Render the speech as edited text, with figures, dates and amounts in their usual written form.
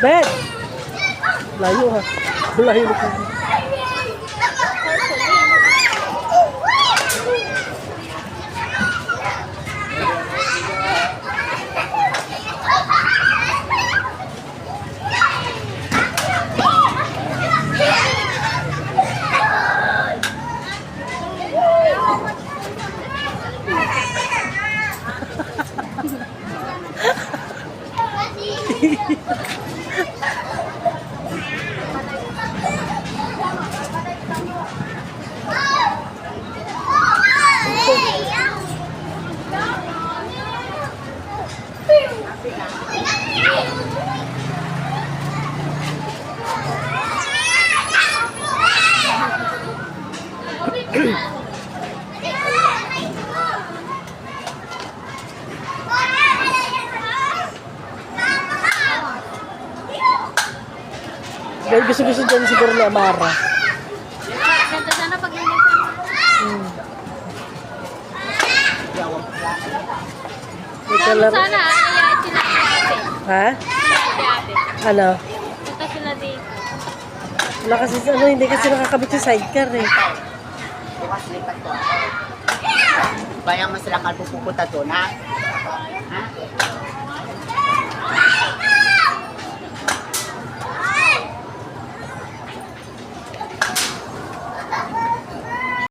Bet! Layo ha. Layo na. Dahil gusto-gusto dyan siguro ni Amara. Ganda sana pag nilisan. Sana, Sana, ayayain sila dati. ha? Dati. Ano? Punta sila dito. Wala kasi, ano, hindi kasi nakakabit yung sidecar eh. Bukas lipat ko. Bayang mas lakal pupunta doon, ha?